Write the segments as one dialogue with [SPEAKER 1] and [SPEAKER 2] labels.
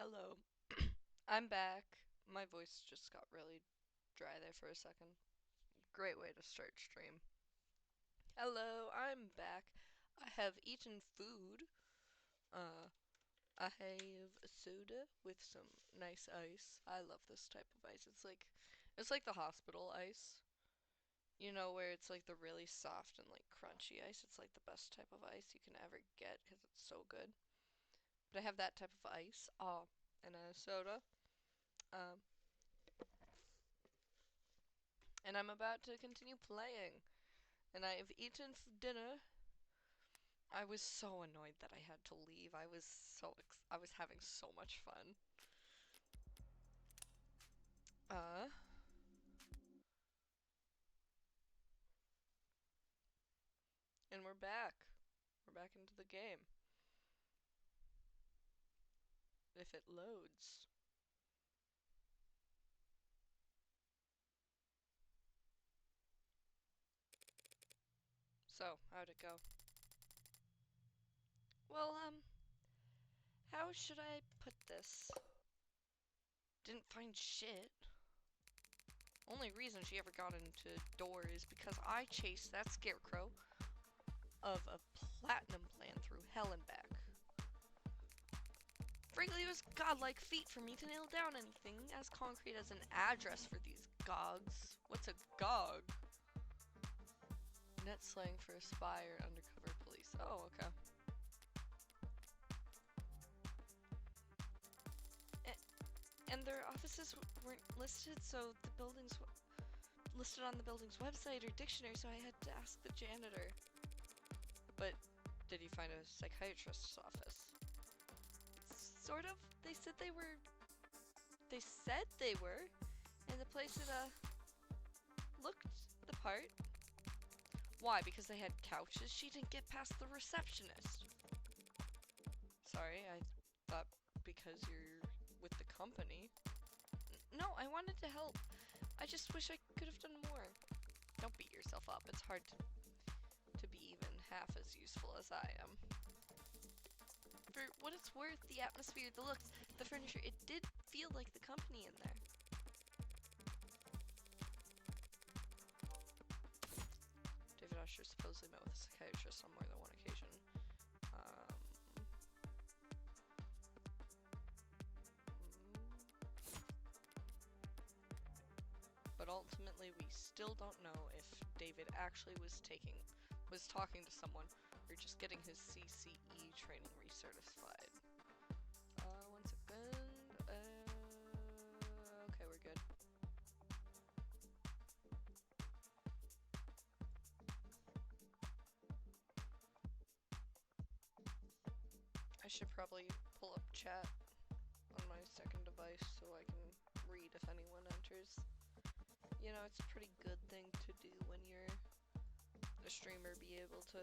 [SPEAKER 1] Hello. I'm back. My voice just got really dry there for a second. Great way to start stream. Hello, I'm back. I have eaten food. Uh, I have a soda with some nice ice. I love this type of ice. It's like the hospital ice. You know, where it's like the really soft and like crunchy ice. It's like the best type of ice you can ever get because it's so good. But I have that type of ice. Oh, and a soda. Um, and I'm about to continue playing. And I have eaten dinner. I was so annoyed that I had to leave. I was having so much fun. Uh, and we're back. We're back into the game. If it loads. So, how'd it go? Well, how should I put this? Didn't find shit. Only reason she ever got into door is because I chased that scarecrow of a platinum plan through hell and back. Frankly, it was godlike feat for me to nail down anything as concrete as an address for these gogs. What's a gog? Net slang for a spy or undercover police. Oh, okay. And their offices weren't listed, so the buildings listed on the building's website or dictionary, so I had to ask the janitor. But did you find a psychiatrist's office? Sort of. They said they were. They said they were, and the place had looked the part. Why? Because they had couches? She didn't get past the receptionist. Sorry, I thought because you're with the company. No, I wanted to help. I just wish I could have done more. Don't beat yourself up. It's hard to be even half as useful as I am. For what it's worth, the atmosphere, the looks, the furniture, it did feel like the company in there. David Usher supposedly met with a psychiatrist on more than one occasion. But ultimately, we still don't know if David actually was talking to someone, or just getting his CCE training recertified. One second. Okay, we're good. I should probably pull up chat on my second device so I can read if anyone enters. You know, it's a pretty good thing to do when you're a streamer, be able to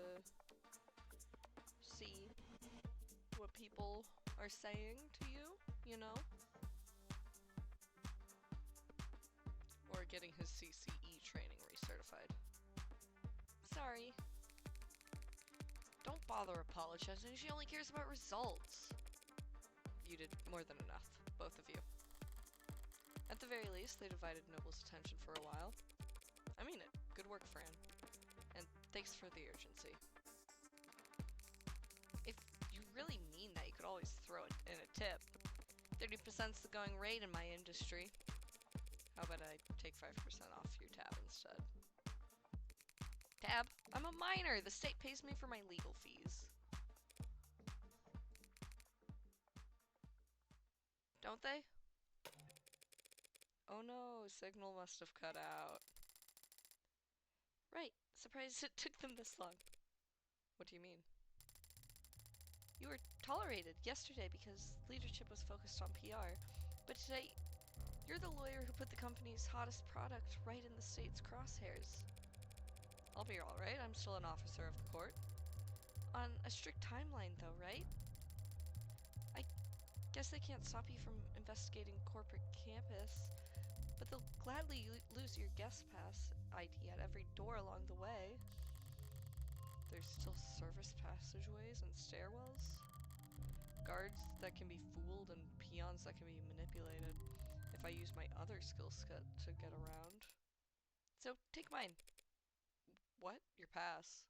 [SPEAKER 1] see what people are saying to you, you know? Or getting his CCE training recertified. Sorry. Don't bother apologizing, she only cares about results. You did more than enough, both of you. At the very least, they divided Noble's attention for a while. I mean it. Good work, Fran. And thanks for the urgency. If you really mean that, you could always throw it in a tip. 30%'s the going rate in my industry. How about I take 5% off your tab instead? Tab? I'm a minor! The state pays me for my legal fees. Don't they? Oh no, signal must have cut out. Right, surprised it took them this long. What do you mean? You were tolerated yesterday because leadership was focused on PR, but today, you're the lawyer who put the company's hottest product right in the state's crosshairs. I'll be alright, I'm still an officer of the court. On a strict timeline though, right? I guess they can't stop you from investigating corporate campus, but they'll gladly lose your guest pass ID at every door along the way. There's still service passageways and stairwells. Guards that can be fooled and peons ones that can be manipulated if I use my other skill set to get around. So, take mine. What? Your pass.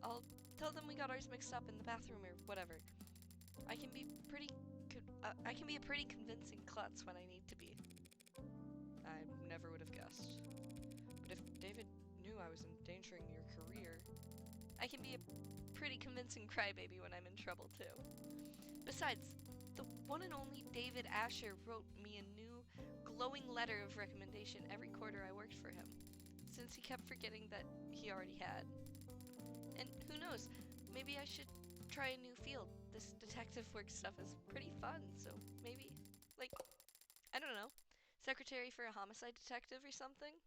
[SPEAKER 1] I'll tell them we got ours mixed up in the bathroom or whatever. I can be I can be a pretty convincing klutz when I need to be. I never would have guessed. But if David knew I was endangering your career, I can be a pretty convincing crybaby when I'm in trouble too. Besides, the one and only David Asher wrote me a new, glowing letter of recommendation every quarter I worked for him, since he kept forgetting that he already had. And who knows, maybe I should try a new field. This detective work stuff is pretty fun, so maybe, like, I don't know, secretary for a homicide detective or something?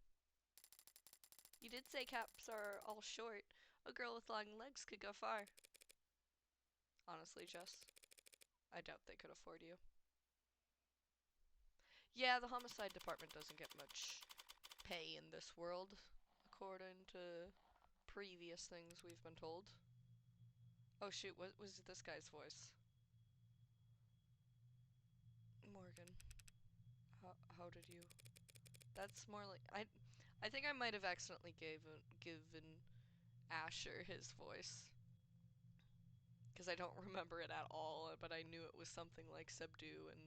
[SPEAKER 1] You did say caps are all short. A girl with long legs could go far. Honestly, Jess, I doubt they could afford you. Yeah, the homicide department doesn't get much pay in this world, according to previous things we've been told. Oh shoot, what was this guy's voice? Morgan, how did you... That's more like... I think I might have accidentally given Asher his voice. Because I don't remember it at all, but I knew it was something like subdue and...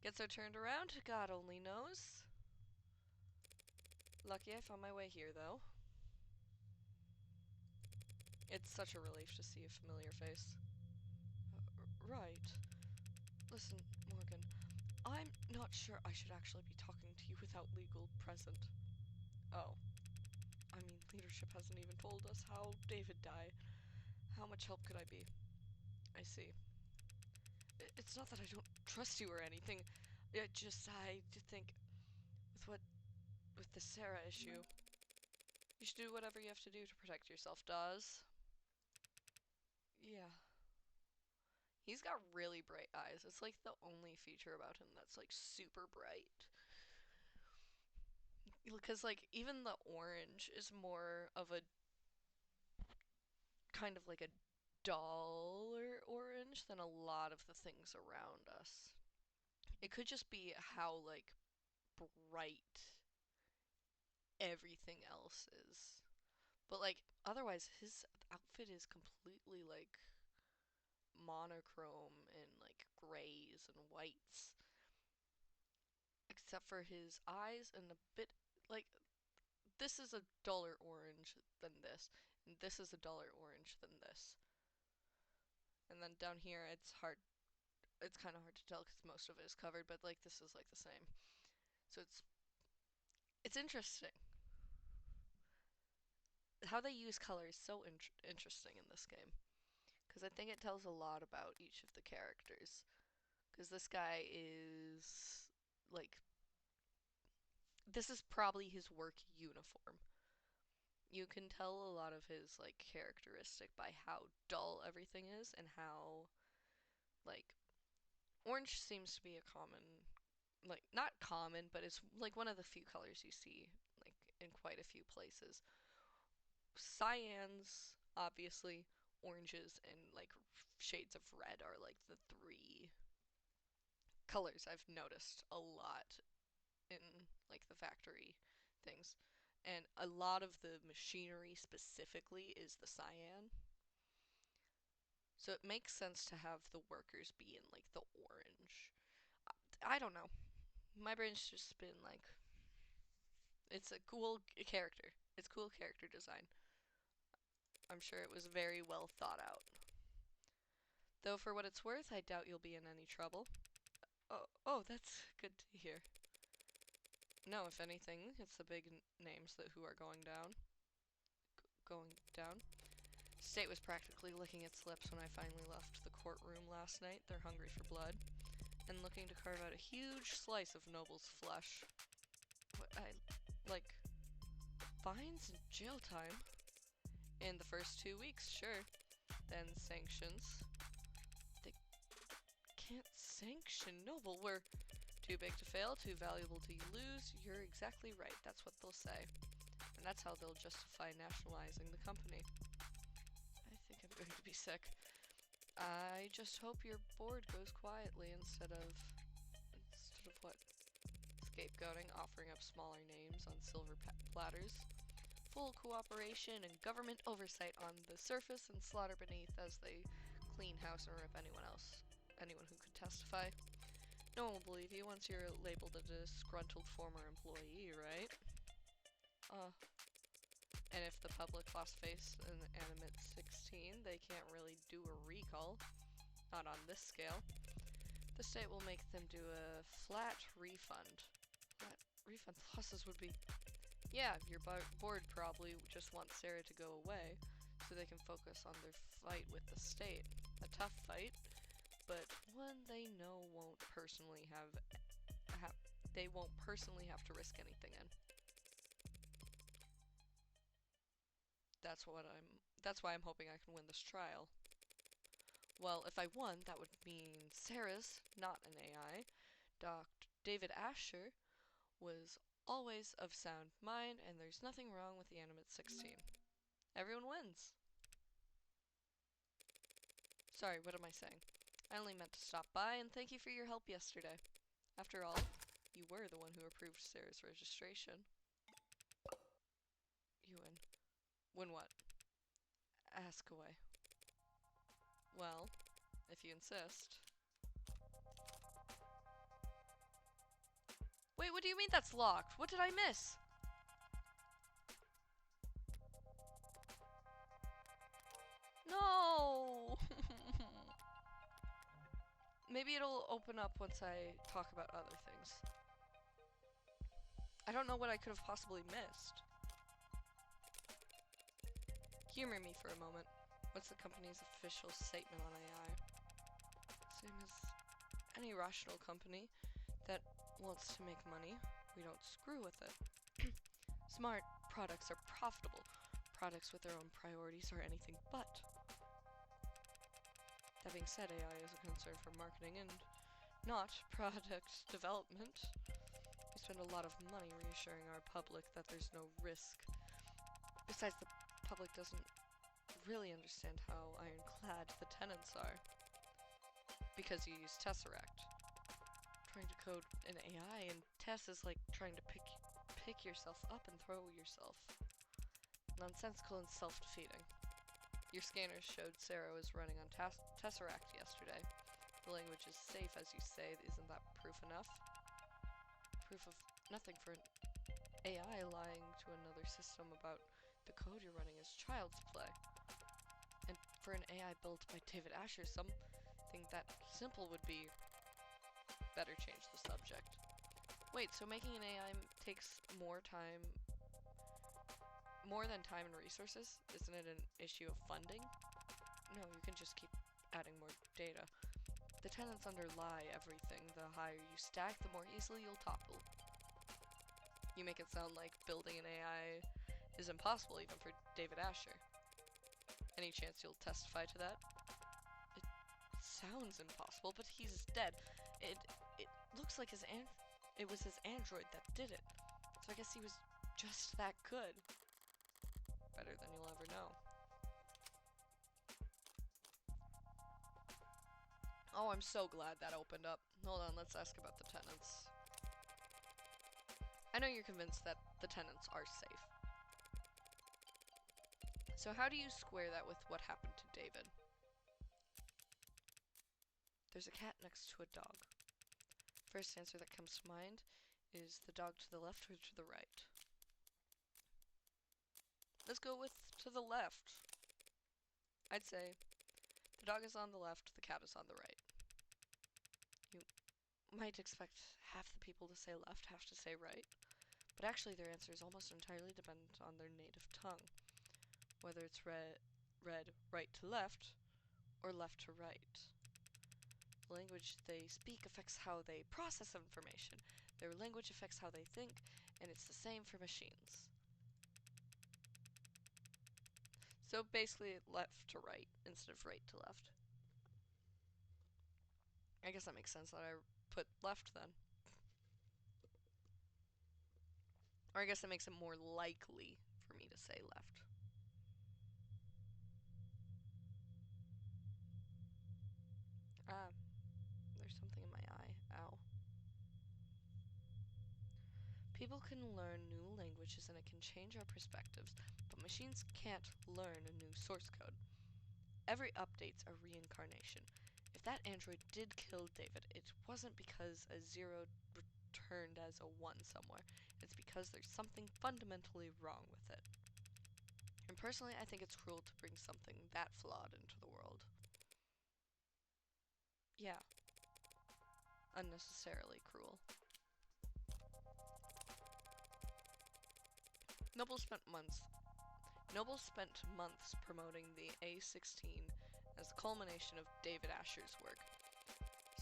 [SPEAKER 1] Gets her turned around? God only knows. Lucky I found my way here, though. It's such a relief to see a familiar face. Right. Listen, Morgan, I'm not sure I should actually be talking to you without legal present. Oh. I mean, leadership hasn't even told us how David died. How much help could I be? I see. It's not that I don't trust you or anything. It just, I think, with the Sarah issue, you should do whatever you have to do to protect yourself, Dawes. Yeah. He's got really bright eyes. It's like the only feature about him that's like super bright. Because like even the orange is more of a kind of like a duller orange than a lot of the things around us. It could just be how like bright everything else is. But like otherwise his outfit is completely like monochrome and like grays and whites. Except for his eyes and a bit like this is a duller orange than this, and this is a duller orange than this. And then down here it's kind of hard to tell because most of it is covered, but like this is like the same. So it's interesting. How they use color is so interesting in this game. Because I think it tells a lot about each of the characters. Because this guy is like this is probably his work uniform. You can tell a lot of his like characteristic by how dull everything is and how like orange seems to be a common like not common, but it's like one of the few colors you see like in quite a few places. Cyans, obviously, oranges and like shades of red are like the three colors I've noticed a lot in like the factory things. And a lot of the machinery specifically is the cyan. So it makes sense to have the workers be in like the orange. I don't know. My brain's just been like, it's a cool character. It's cool character design. I'm sure it was very well thought out. Though for what it's worth, I doubt you'll be in any trouble. Oh, that's good to hear. No, if anything, it's the big names that who are going down. Going down. State was practically licking its lips when I finally left the courtroom last night. They're hungry for blood and looking to carve out a huge slice of Noble's flesh. What like fines and jail time in the first 2 weeks, sure. Then sanctions. They can't sanction Noble. We're too big to fail, too valuable to lose. You're exactly right. That's what they'll say. And that's how they'll justify nationalizing the company. I think I'm going to be lunatic. I just hope your board goes quietly instead of what? Scapegoating, offering up smaller names on silver platters. Full cooperation and government oversight on the surface and slaughter beneath as they clean house and rip anyone who could testify. No one will believe you once you're labeled a disgruntled former employee, right? And if the public lost faith in Animate 16, they can't really do a recall. Not on this scale. The state will make them do a flat refund. Flat refund losses would be... Yeah, your board probably just wants Sarah to go away so they can focus on their fight with the state. A tough fight, but one they know won't personally they won't personally have to risk anything in. That's why I'm hoping I can win this trial. Well, if I won, that would mean Sarah's not an AI. David Asher was always of sound mind, and there's nothing wrong with the Animate 16. Everyone wins. Sorry, what am I saying? I only meant to stop by and thank you for your help yesterday. After all, you were the one who approved Sarah's registration. You win. Win what? Ask away. Well, if you insist. Wait, what do you mean that's locked? What did I miss? No! Maybe it'll open up once I talk about other things. I don't know what I could have possibly missed. Humor me for a moment. What's the company's official statement on AI? Same as any rational company that wants to make money. We don't screw with it. Smart products are profitable. Products with their own priorities are anything but. That being said, AI is a concern for marketing and not product development. We spend a lot of money reassuring our public that there's no risk. Besides, the public doesn't really understand how ironclad the tenets are. Because you use Tesseract. Trying to code an AI in Tess is like trying to pick yourself up and throw yourself. Nonsensical and self-defeating. Your scanners showed Sarah was running on Tesseract yesterday. The language is safe, as you say. Isn't that proof enough? Proof of nothing for an AI lying to another system about the code you're running is child's play. And for an AI built by David Asher, something that simple would be... Better change the subject. Wait, so making an AI takes more than time and resources? Isn't it an issue of funding? No, you can just keep adding more data. The tenets underlie everything. The higher you stack, the more easily you'll topple. You make it sound like building an AI is impossible even for David Asher. Any chance you'll testify to that? It sounds impossible, but he's dead. It looks like it was his android that did it. So I guess he was just that good. Better than you'll ever know. Oh, I'm so glad that opened up. Hold on, let's ask about the tenants. I know you're convinced that the tenants are safe. So how do you square that with what happened to David? There's a cat next to a dog. First answer that comes to mind is the dog to the left or to the right? Let's go with to the left. I'd say the dog is on the left, the cat is on the right. You might expect half the people to say left, half to say right, but actually their answers almost entirely depend on their native tongue. Whether it's read right to left or left to right. The language they speak affects how they process information. Their language affects how they think, and it's the same for machines. So basically left to right instead of right to left. I guess that makes sense that I put left then. Or I guess that makes it more likely for me to say left. People can learn new languages and it can change our perspectives, but machines can't learn a new source code. Every update's a reincarnation. If that android did kill David, it wasn't because a 0 returned as a 1 somewhere. It's because there's something fundamentally wrong with it. And personally, I think it's cruel to bring something that flawed into the world. Yeah, unnecessarily cruel. Noble spent months promoting the A16 as the culmination of David Asher's work.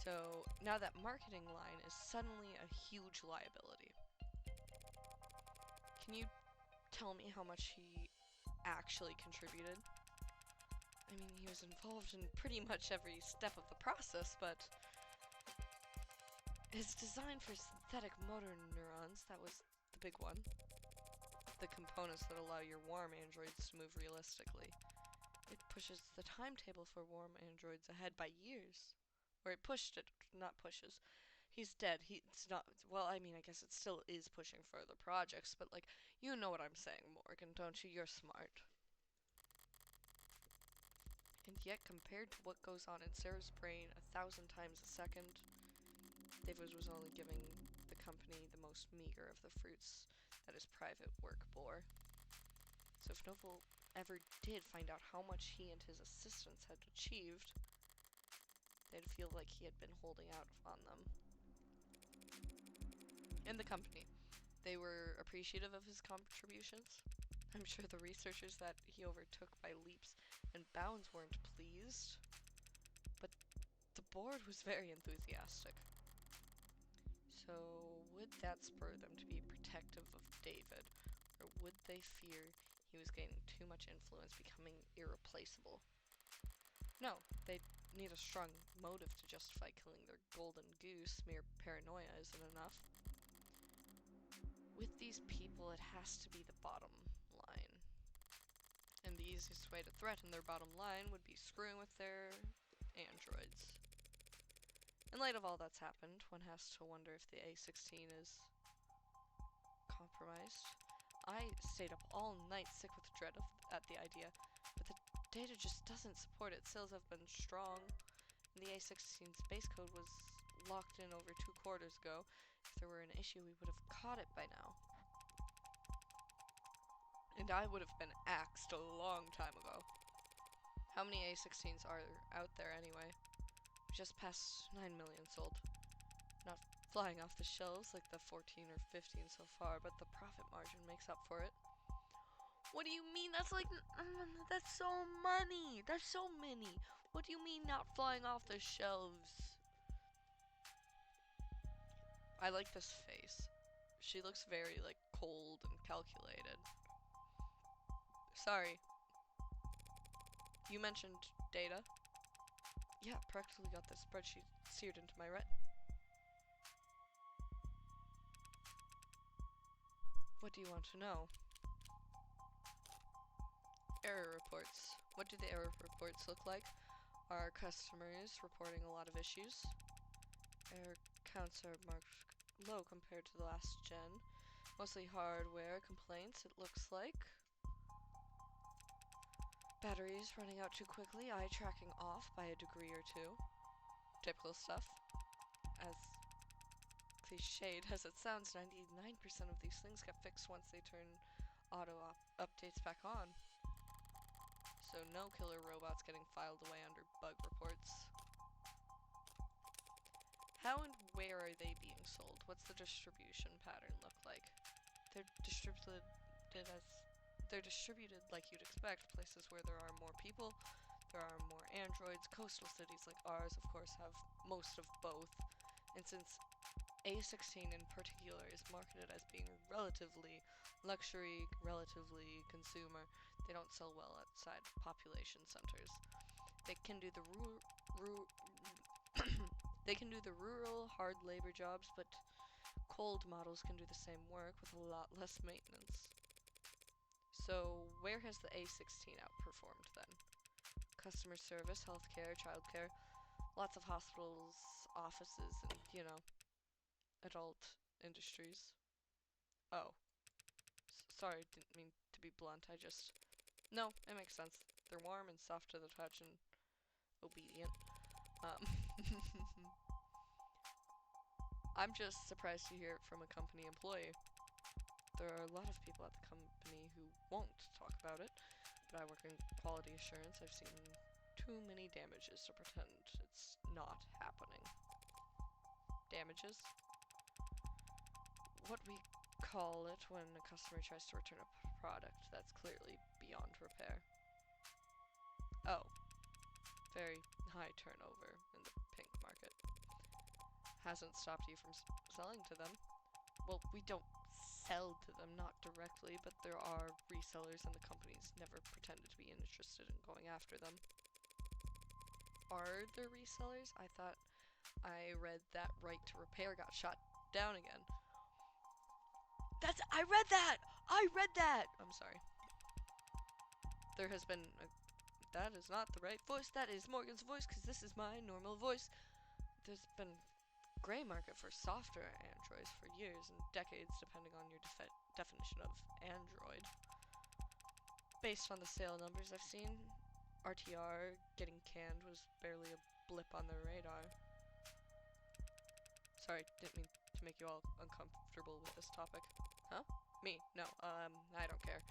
[SPEAKER 1] So now that marketing line is suddenly a huge liability. Can you tell me how much he actually contributed? I mean, he was involved in pretty much every step of the process, but his design for synthetic motor neurons, that was the big one. The components that allow your warm androids to move realistically. It pushes the timetable for warm androids ahead by years. Or it pushed it, not pushes. He's dead. He's not. Well, I mean, I guess it still is pushing further projects, but, like, you know what I'm saying, Morgan, don't you? You're smart. And yet, compared to what goes on in Sarah's brain 1,000 times a second, David was only giving the company the most meager of the fruits that his private work bore. So if Noble ever did find out how much he and his assistants had achieved, they'd feel like he had been holding out on them. In the company, they were appreciative of his contributions. I'm sure the researchers that he overtook by leaps and bounds weren't pleased, but the board was very enthusiastic. So would that spur them to be protective of David, or would they fear he was gaining too much influence, becoming irreplaceable? No, they'd need a strong motive to justify killing their golden goose. Mere paranoia isn't enough. With these people, it has to be the bottom line. And the easiest way to threaten their bottom line would be screwing with their androids. In light of all that's happened, one has to wonder if the A16 is compromised. I stayed up all night sick with dread at the idea, but the data just doesn't support it. Sales have been strong, and the A16's base code was locked in over 2 quarters ago. If there were an issue, we would have caught it by now. And I would have been axed a long time ago. How many A16s are out there anyway? We just passed 9 million sold. Not flying off the shelves like the 14 or 15 so far, but the profit margin makes up for it. What do you mean? That's like, that's so money. That's so many. What do you mean not flying off the shelves? I like this face. She looks very, like, cold and calculated. Sorry. You mentioned data? Yeah, practically got this spreadsheet seared into my retina. What do you want to know? Error reports. What do the error reports look like? Are customers reporting a lot of issues? Error counts are marked low compared to the last gen. Mostly hardware complaints, it looks like. Batteries running out too quickly, eye tracking off by a degree or two. Typical stuff. As cliched as it sounds, 99% of these things get fixed once they turn auto updates back on. So no killer robots getting filed away under bug reports. How and where are they being sold? What's the distribution pattern look like? They're distributed like you'd expect, places where there are more people, there are more androids. Coastal cities like ours, of course, have most of both. And since A16 in particular is marketed as being relatively luxury, relatively consumer, they don't sell well outside population centers. They can do the they can do the rural, hard labor jobs, but cold models can do the same work with a lot less maintenance. So where has the A16 outperformed then? Customer service, healthcare, childcare, lots of hospitals, offices, and, you know, adult industries. Oh, sorry, didn't mean to be blunt. I just... No, it makes sense. They're warm and soft to the touch and obedient. Um, I'm just surprised to hear it from a company employee. There are a lot of people at the company who won't talk about it, but I work in quality assurance. I've seen too many damages to pretend it's not happening. Damages? What we call it when a customer tries to return a product that's clearly beyond repair. Oh, very high turnover in the pink market. Hasn't stopped you from selling to them. Well, we don't sell to them, not directly, but there are resellers and the companies never pretended to be interested in going after them. Are there resellers? I thought I read that right to repair got shot down again. I read that! I read that! I'm sorry. There has been that is not the right voice. That is Morgan's voice, because this is my normal voice. There's been gray market for softer androids for years and decades, depending on your definition of android. Based on the sale numbers I've seen, RTR getting canned was barely a blip on their radar. Sorry, didn't mean to make you all uncomfortable with this topic. Huh? Me? No, I don't care.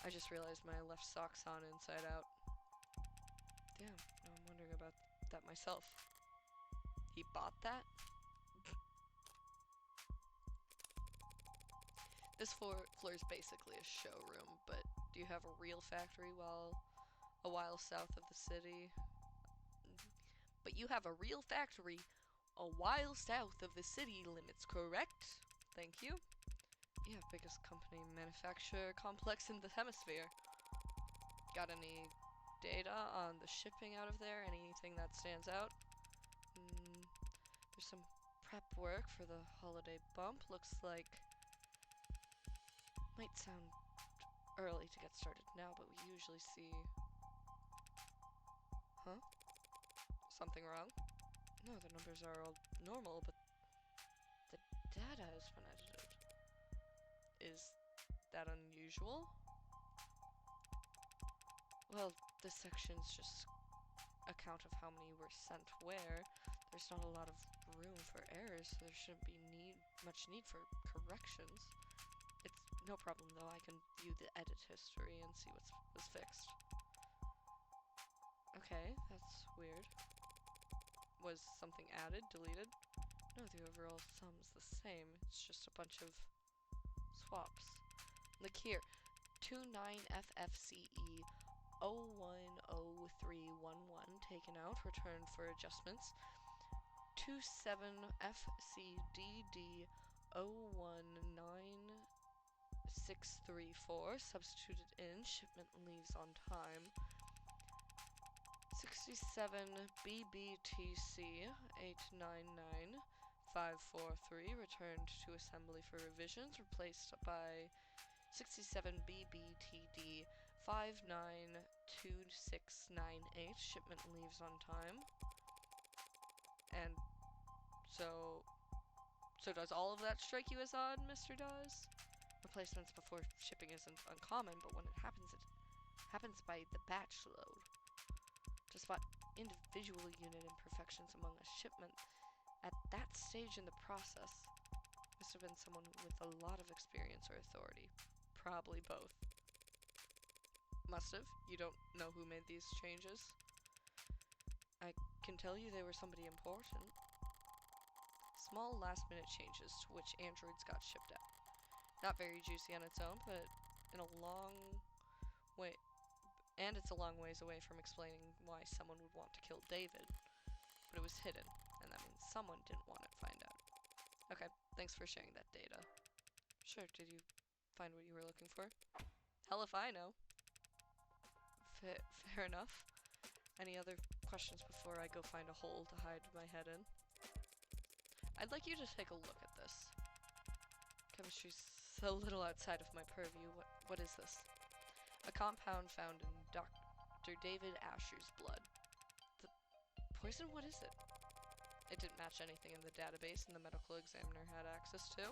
[SPEAKER 1] I just realized my left sock's on inside out. Damn, now I'm wondering about that myself. He bought that? This floor is basically a showroom, but do you have a real factory a while south of the city? But you have a real factory a while south of the city limits, correct? Thank you. Yeah, biggest company manufacturer complex in the hemisphere. Got any data on the shipping out of there? Anything that stands out? There's some prep work for the holiday bump. Looks like... Might sound early to get started now, but we usually see... Huh? Something wrong? No, the numbers are all normal, but the data has been edited. Is that unusual? Well, this section's just account of how many were sent where. There's not a lot of room for errors, so there shouldn't be much need for corrections. It's no problem though, I can view the edit history and see what was fixed. Okay, that's weird. Was something added, deleted? No, the overall sum's the same. It's just a bunch of swaps. Look here, 29FFCE 010311 taken out, returned for adjustments. 27FCDD 019634 substituted in, shipment leaves on time. 67BBTC 899543 returned to assembly for revisions, replaced by 67BBTD 592698, shipment leaves on time. And so does all of that strike you as odd, Mr. Dawes? Replacements before shipping isn't uncommon, but when it happens by the batch load. To spot individual unit imperfections among a shipment at that stage in the process must have been someone with a lot of experience or authority. Probably both. Must have. You don't know who made these changes? I can tell you they were somebody important. Small last-minute changes to which androids got shipped out. Not very juicy on its own, but in a long way... And it's a long ways away from explaining why someone would want to kill David. But it was hidden, and that means someone didn't want it to find out. Okay, thanks for sharing that data. Sure, did you find what you were looking for? Hell if I know. Fair enough. Any other questions before I go find a hole to hide my head in? I'd like you to take a look at this. Chemistry's a little outside of my purview. What is this? A compound found in Dr. David Asher's blood. The poison? What is it? It didn't match anything in the database and the medical examiner had access to.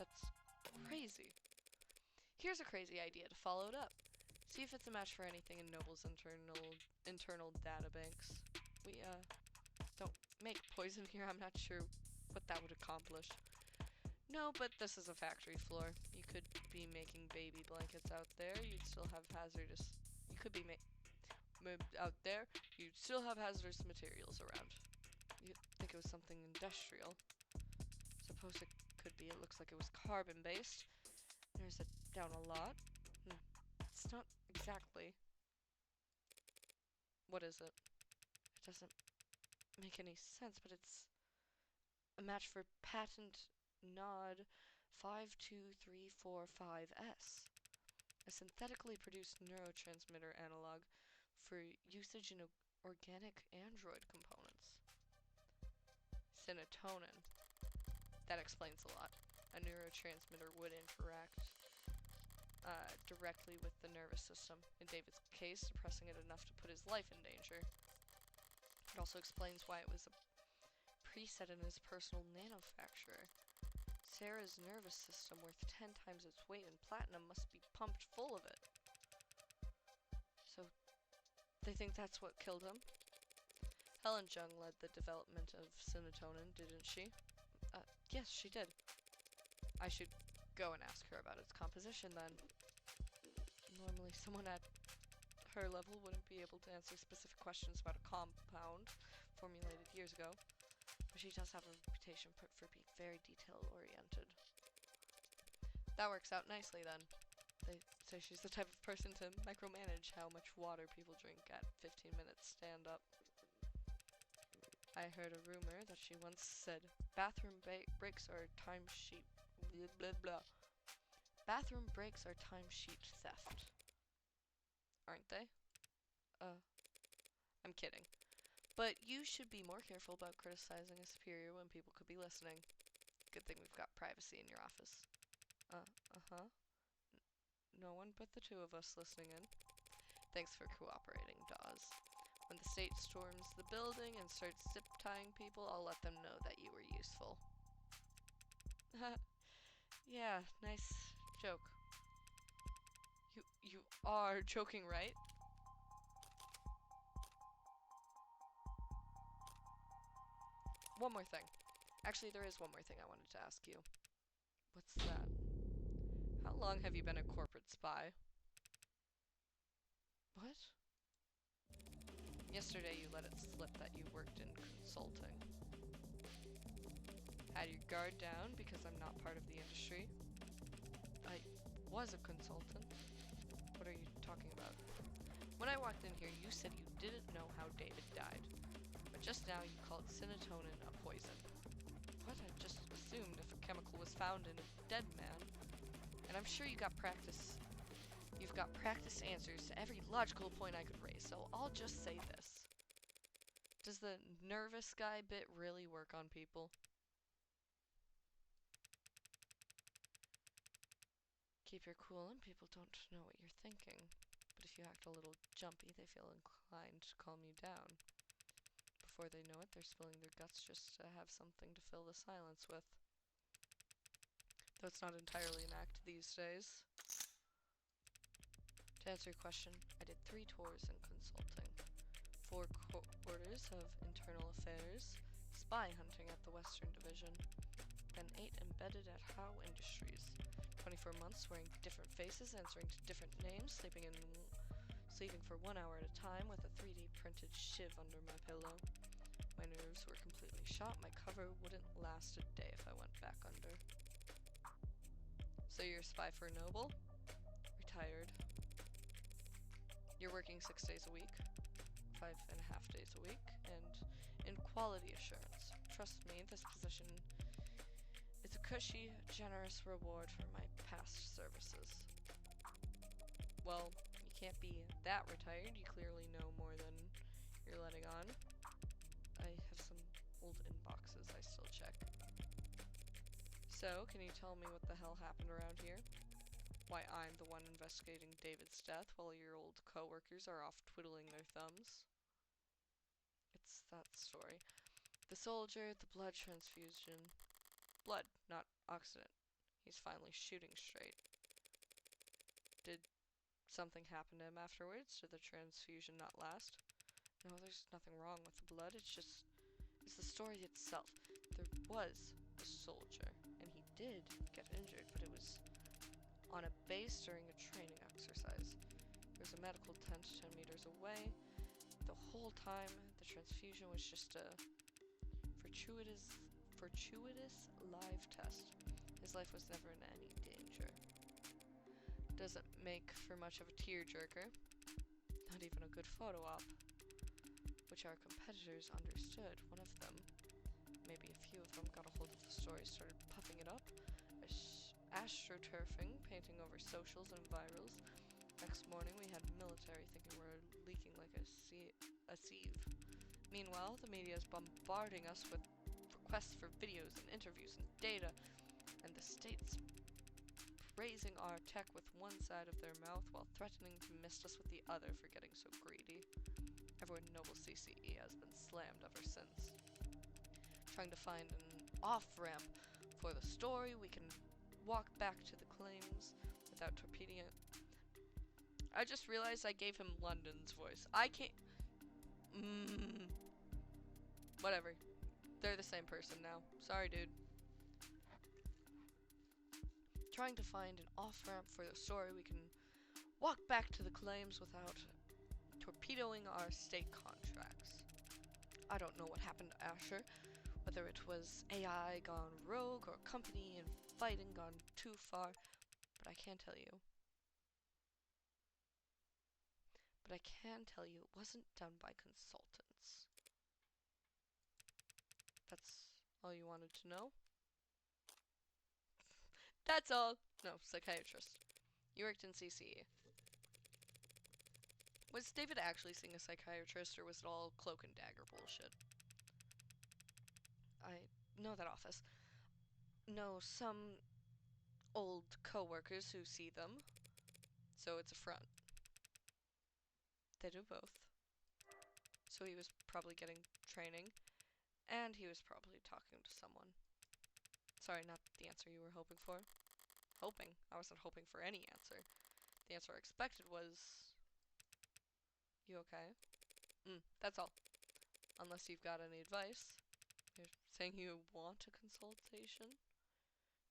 [SPEAKER 1] That's crazy. Here's a crazy idea to follow it up. See if it's a match for anything in Noble's internal databanks. We don't make poison here. I'm not sure what that would accomplish. No, but this is a factory floor. You could be making baby blankets out there. You'd still have hazardous. You could be out there. You'd still have hazardous materials around. You'd think it was something industrial. Suppose it could be. It looks like it was carbon based. There's it down a lot. It's not exactly. What is it? It doesn't make any sense, but it's a match for patent nod 52345S, a synthetically produced neurotransmitter analog for usage in organic android components. Serotonin. That explains a lot. A neurotransmitter would interact directly with the nervous system. In David's case, suppressing it enough to put his life in danger. It also explains why it was a preset in his personal nanofacturer. Sarah's nervous system, worth 10 times its weight in platinum, must be pumped full of it. So, they think that's what killed him? Helen Jung led the development of serotonin, didn't she? Yes, she did. I should go and ask her about its composition then. Normally someone at her level wouldn't be able to answer specific questions about a compound formulated years ago, but she does have a reputation for being very detail-oriented. That works out nicely then. They say she's the type of person to micromanage how much water people drink at 15 minutes stand-up. I heard a rumor that she once said, bathroom breaks are timesheet blah blah blah. Bathroom breaks are timesheet theft. Aren't they? I'm kidding. But you should be more careful about criticizing a superior when people could be listening. Good thing we've got privacy in your office. Uh-huh. No one but the two of us listening in. Thanks for cooperating, Dawes. When the state storms the building and starts zip-tying people, I'll let them know that you were useful. Yeah, nice joke. You are joking, right? One more thing. Actually, there is one more thing I wanted to ask you. What's that? How long have you been a corporate spy? What? Yesterday you let it slip that you worked in consulting. Had your guard down because I'm not part of the industry. I was a consultant. What are you talking about? When I walked in here, you said you didn't know how David died. But just now you called serotonin a poison. What? I just assumed if a chemical was found in a dead man. And I'm sure you got practice. You've got practice answers to every logical point I could raise, so I'll just say this. Does the nervous guy bit really work on people? Keep your cool and people don't know what you're thinking. But if you act a little jumpy, they feel inclined to calm you down. Before they know it, they're spilling their guts just to have something to fill the silence with. Though it's not entirely an act these days. To answer your question, I did 3 tours in consulting. 4 quarters of internal affairs, spy hunting at the Western Division, then 8 embedded at Howe Industries. 24 months wearing different faces, answering to different names, sleeping for 1 hour at a time with a 3D printed shiv under my pillow. My nerves were completely shot. My cover wouldn't last a day if I went back under. So you're a spy for Noble? Retired. You're working 6 days a week, 5.5 days a week, and in quality assurance. Trust me, this position is a cushy, generous reward for my past services. Well, you can't be that retired. You clearly know more than you're letting on. I have some old inboxes I still check. So, can you tell me what the hell happened around here? Why I'm the one investigating David's death while your old co-workers are off twiddling their thumbs? It's that story. The soldier, the blood transfusion. Blood, not oxidant. He's finally shooting straight. Did something happen to him afterwards? Did the transfusion not last? No, there's nothing wrong with the blood. It's the story itself. There was a soldier, and he did get injured, but it was on a base during a training exercise. There was a medical tent 10 meters away. The whole time, the transfusion was just a fortuitous live test. His life was never in any danger. Doesn't make for much of a tearjerker. Not even a good photo op. Which our competitors understood. One of them, maybe a few of them, got a hold of the story, started puffing it up, astroturfing, painting over socials and virals. Next morning we had military thinking we're leaking like a sieve. Meanwhile, the media is bombarding us with requests for videos and interviews and data, and the state's praising our tech with one side of their mouth while threatening to mist us with the other for getting so greedy. Everyone in Noble CCE has been slammed ever since. Trying to find an off-ramp for the story, we can walk back to the claims without torpedoing it. I just realized I gave him London's voice. I can't... Whatever. They're the same person now. Sorry, dude. Trying to find an off-ramp for the story, we can walk back to the claims without torpedoing our state contracts. I don't know what happened to Asher, whether it was AI gone rogue or company and fighting gone too far, but I can tell you. But I can tell you it wasn't done by consultants. That's all you wanted to know? That's all! No, psychiatrist. You worked in CCE. Was David actually seeing a psychiatrist, or was it all cloak and dagger bullshit? I know that office. Know some old co-workers who see them, so it's a front. They do both. So he was probably getting training, and he was probably talking to someone. Sorry, not the answer you were hoping for. Hoping? I wasn't hoping for any answer. The answer I expected was... You okay? That's all. Unless you've got any advice. You're saying you want a consultation?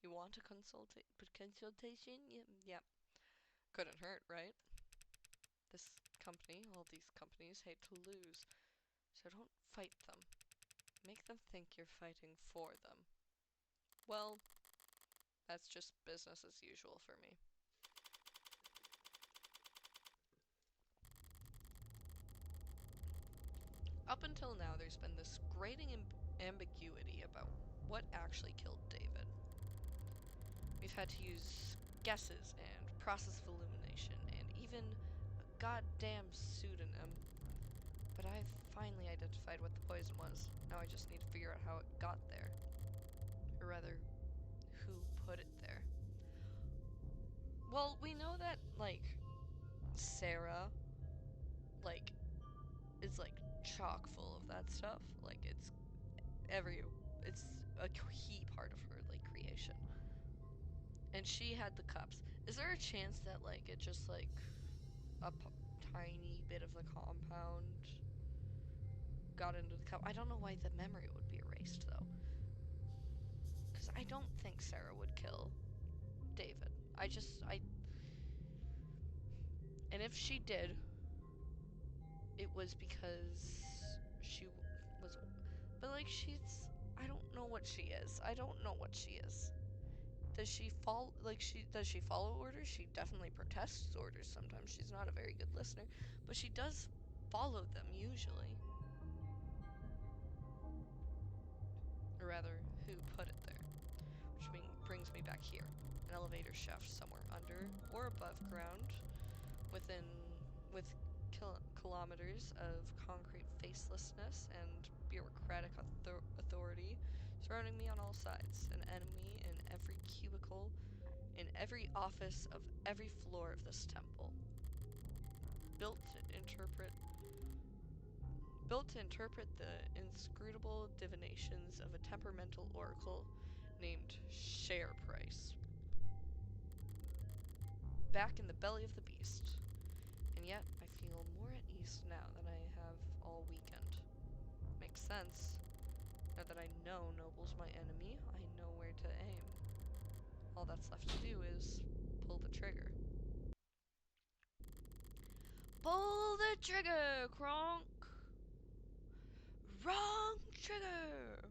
[SPEAKER 1] You want a consultation? Yeah. Couldn't hurt, right? This company, all these companies, hate to lose. So don't fight them. Make them think you're fighting for them. Well, that's just business as usual for me. Up until now, there's been this grating ambiguity about what actually killed David. We've had to use guesses and process of elimination and even a goddamn pseudonym. But I've finally identified what the poison was. Now I just need to figure out how it got there. Or rather, who put it there. Well, we know that, like, Sarah, like, is, like, chock full of that stuff. Like, it's a key part of her, like, creation. And she had the cups. Is there a chance that, like, it just, like, a tiny bit of the compound got into the cup? I don't know why the memory would be erased, though. Because I don't think Sarah would kill David. And if she did, it was because she was... But, like, I don't know what she is. I don't know what she is. Does she follow orders? She definitely protests orders sometimes. She's not a very good listener, but she does follow them usually. Or rather, who put it there? Which brings me back here. An elevator shaft somewhere under or above ground, with kilometers of concrete facelessness and bureaucratic authority surrounding me on all sides. An enemy in every cubicle, in every office of every floor of this temple. Built to interpret the inscrutable divinations of a temperamental oracle named Share Price. back in the belly of the beast. And yet, I feel more at ease now than I have all weekend. Makes sense. Now that I know Noble's my enemy, I know where to aim. All that's left to do is pull the trigger. Pull the trigger, Kronk! Wrong trigger!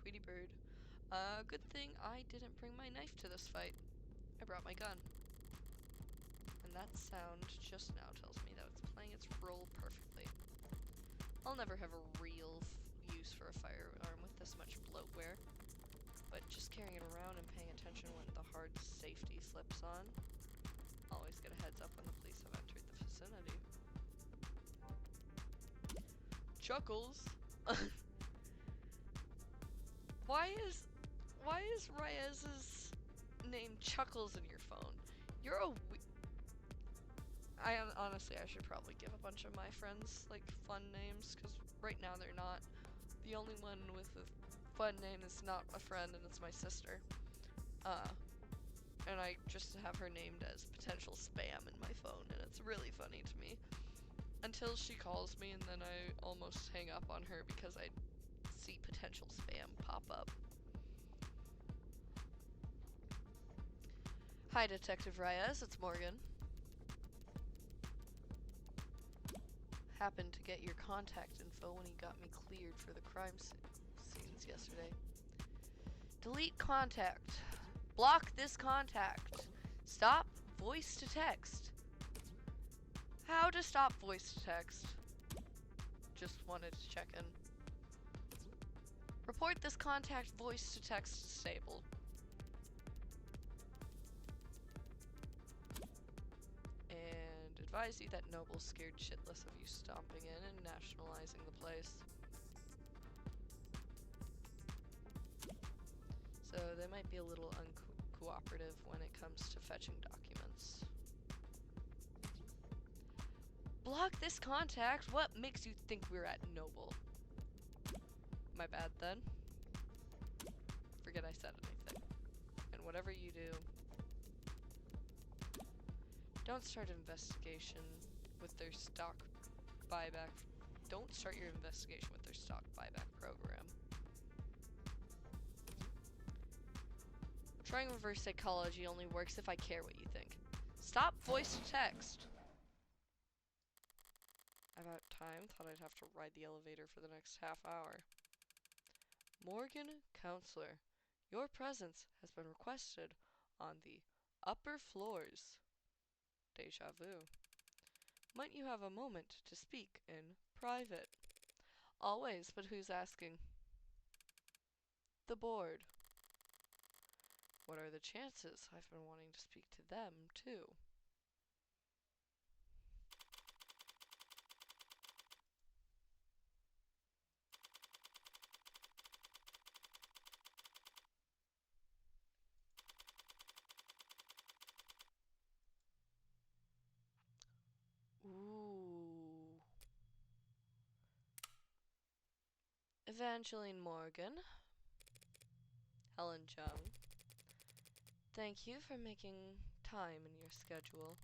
[SPEAKER 1] Tweety bird. Good thing I didn't bring my knife to this fight. I brought my gun. And that sound just now tells me that it's playing its role perfectly. I'll never have a real use for a firearm with this much bloatware, but just carrying it around and paying attention when the hard safety slips on, always get a heads up when the police have entered the vicinity. Chuckles! Why is Reyes's name Chuckles in your phone? You're a honestly, I should probably give a bunch of my friends, like, fun names, because right now they're not. The only one with a fun name is not a friend, and it's my sister. And I just have her named as potential spam in my phone, and it's really funny to me. Until she calls me, and then I almost hang up on her because I see potential spam pop up. Hi, Detective Reyes, it's Morgan. Happened to get your contact info when he got me cleared for the crime scenes yesterday. Delete contact. Block this contact. Stop voice to text. How to stop voice to text? Just wanted to check in. Report this contact voice to text disabled. And advise you that Noble's scared shitless of you stomping in and nationalizing the place. So they might be a little uncooperative when it comes to fetching documents. Block this contact? What makes you think we're at Noble? My bad then. Forget I said anything. And whatever you do, don't start an investigation with their stock buyback. Don't start your investigation with their stock buyback program. Trying reverse psychology only works if I care what you think. Stop voice to text. About time, thought I'd have to ride the elevator for the next half hour. Morgan, counselor, your presence has been requested on the upper floors. Deja vu. Might you have a moment to speak in private? Always, but who's asking? The board. What are the chances? I've been wanting to speak to them, too. Ooh. Evangeline Morgan. Helen Jung. Thank you for making time in your schedule.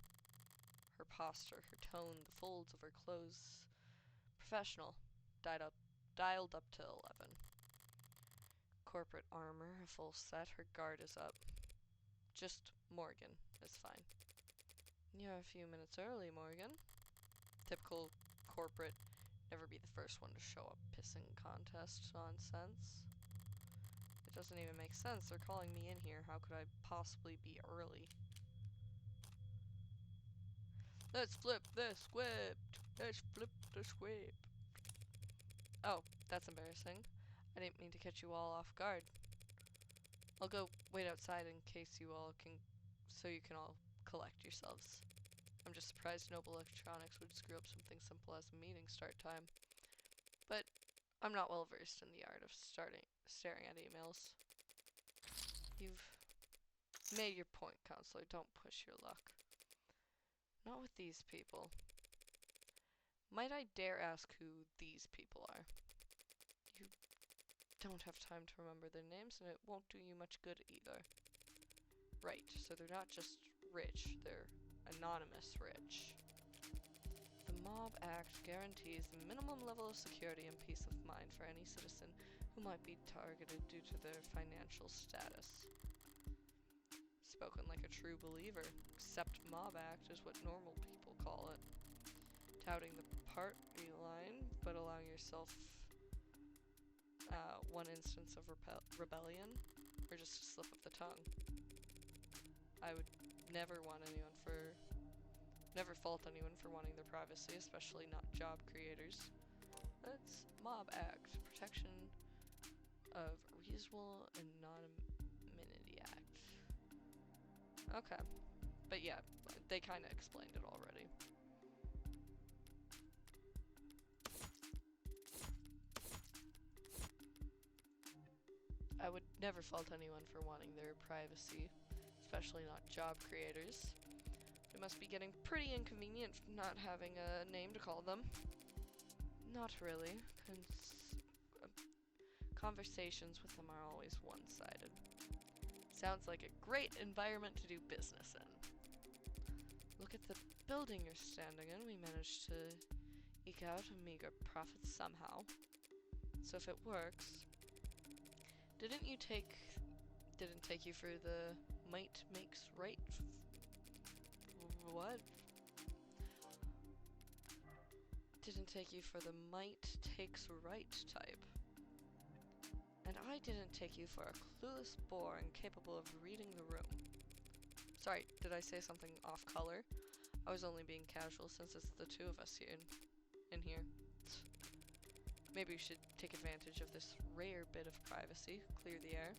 [SPEAKER 1] Her posture, her tone, the folds of her clothes. Professional. Dialed up to 11. Corporate armor, a full set, her guard is up. Just Morgan is fine. You're a few minutes early, Morgan. Typical corporate, never be the first one to show up pissing contest nonsense. It doesn't even make sense. They're calling me in here. How could I possibly be early? Let's flip the script. Let's flip the script. Oh, that's embarrassing. I didn't mean to catch you all off guard. I'll go wait outside in case you all can, so you can all collect yourselves. I'm just surprised Noble Electronics would screw up something simple as a meeting start time. But I'm not well versed in the art of staring at emails. You've made your point, counselor. Don't push your luck. Not with these people. Might I dare ask who these people are? You don't have time to remember their names, and it won't do you much good either. Right, so they're not just rich, they're anonymous rich. The Mob Act guarantees the minimum level of security and peace of mind for any citizen who might be targeted due to their financial status. Spoken like a true believer, except Mob Act is what normal people call it. Touting the party line, but allowing yourself one instance of rebellion, or just a slip of the tongue. I would never fault anyone for wanting their privacy, especially not job creators. That's Mob Act, Protection of Reasonable Anonymity Act. Okay, but yeah, they kind of explained it already. I would never fault anyone for wanting their privacy, especially not job creators. It must be getting pretty inconvenient not having a name to call them. Not really. Conversations with them are always one-sided. Sounds like a great environment to do business in. Look at the building you're standing in. We managed to eke out a meager profit somehow. So if it works... Didn't take you for the might makes right? What? Didn't take you for the might takes right type. And I didn't take you for a clueless bore incapable of reading the room. Sorry, did I say something off color? I was only being casual since it's the two of us here in here. Maybe we should take advantage of this rare bit of privacy, clear the air.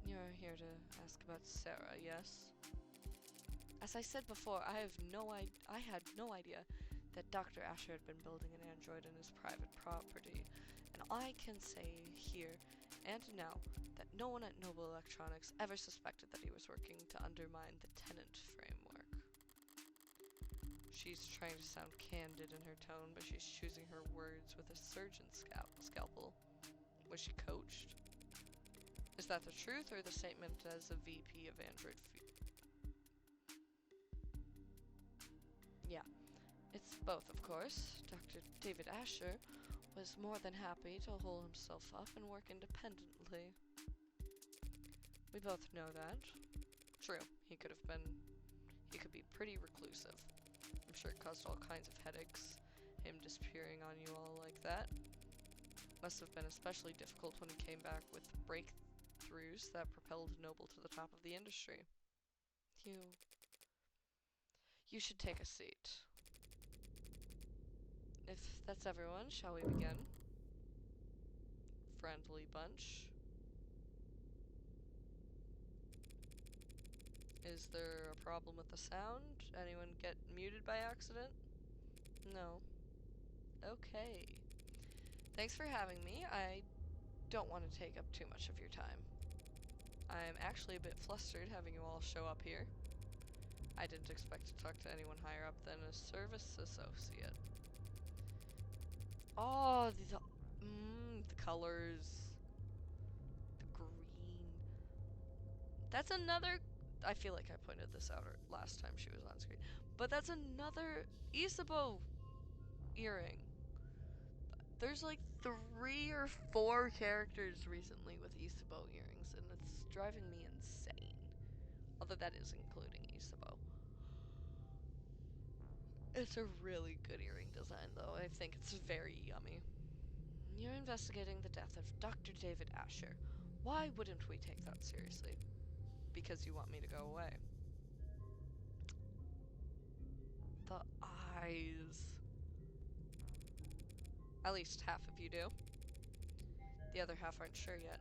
[SPEAKER 1] You're here to ask about Sarah, yes? As I said before, I had no idea that Dr. Asher had been building an android in his private property, and I can say here and now that no one at Noble Electronics ever suspected that he was working to undermine the tenant framework. She's trying to sound candid in her tone, but she's choosing her words with a surgeon's scalpel. Was she coached? Is that the truth or the statement as a VP of Android? Yeah, it's both, of course. Dr. David Asher was more than happy to hold himself up and work independently. We both know that. True, he could be pretty reclusive. I'm sure it caused all kinds of headaches, him disappearing on you all like that. Must have been especially difficult when he came back with breakthroughs that propelled Noble to the top of the industry. You should take a seat. If that's everyone, shall we begin? Friendly bunch. Is there a problem with the sound? Anyone get muted by accident? No. Okay. Thanks for having me. I don't want to take up too much of your time. I'm actually a bit flustered having you all show up here. I didn't expect to talk to anyone higher up than a service associate. Oh, the colors. The green. That's another... I feel like I pointed this out last time she was on screen. But that's another Isabeau earring. There's like 3 or 4 characters recently with Isabeau earrings, and it's driving me insane. Although that is including Isabeau. It's a really good earring design, though. I think it's very yummy. You're investigating the death of Dr. David Asher. Why wouldn't we take that seriously? Because you want me to go away. The eyes. At least half of you do. The other half aren't sure yet.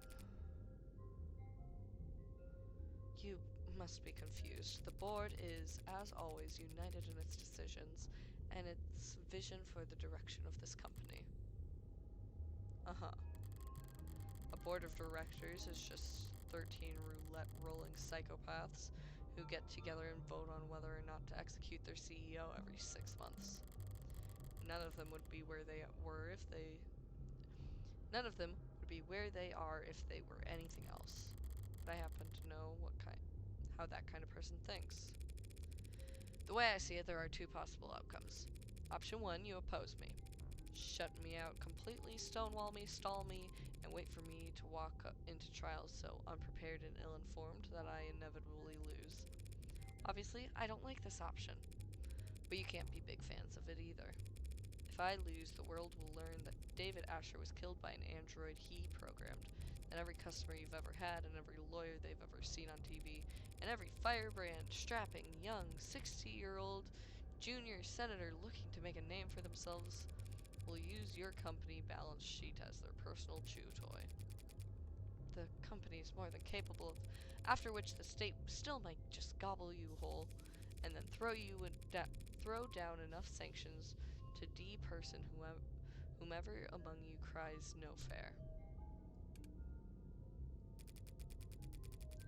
[SPEAKER 1] You must be confused. The board is, as always, united in its decisions and its vision for the direction of this company. Uh-huh. A board of directors is just 13 roulette rolling psychopaths who get together and vote on whether or not to execute their CEO every 6 months. None of them would be where they were if they... None of them would be where they are if they were anything else. But I happen to know what kind... how that kind of person thinks. The way I see it, there are two possible outcomes. Option 1, you oppose me. Shut me out completely, stonewall me, stall me, and wait for me to walk into trial so unprepared and ill-informed that I inevitably lose. Obviously, I don't like this option, but you can't be big fans of it either. If I lose, the world will learn that David Asher was killed by an android he programmed, and every customer you've ever had, and every lawyer they've ever seen on TV, and every firebrand, strapping, young, 60-year-old junior senator looking to make a name for themselves will use your company balance sheet as their personal chew toy. The company is more than capable of, after which the state still might just gobble you whole, and then throw down enough sanctions to de-person whomever among you cries no fair.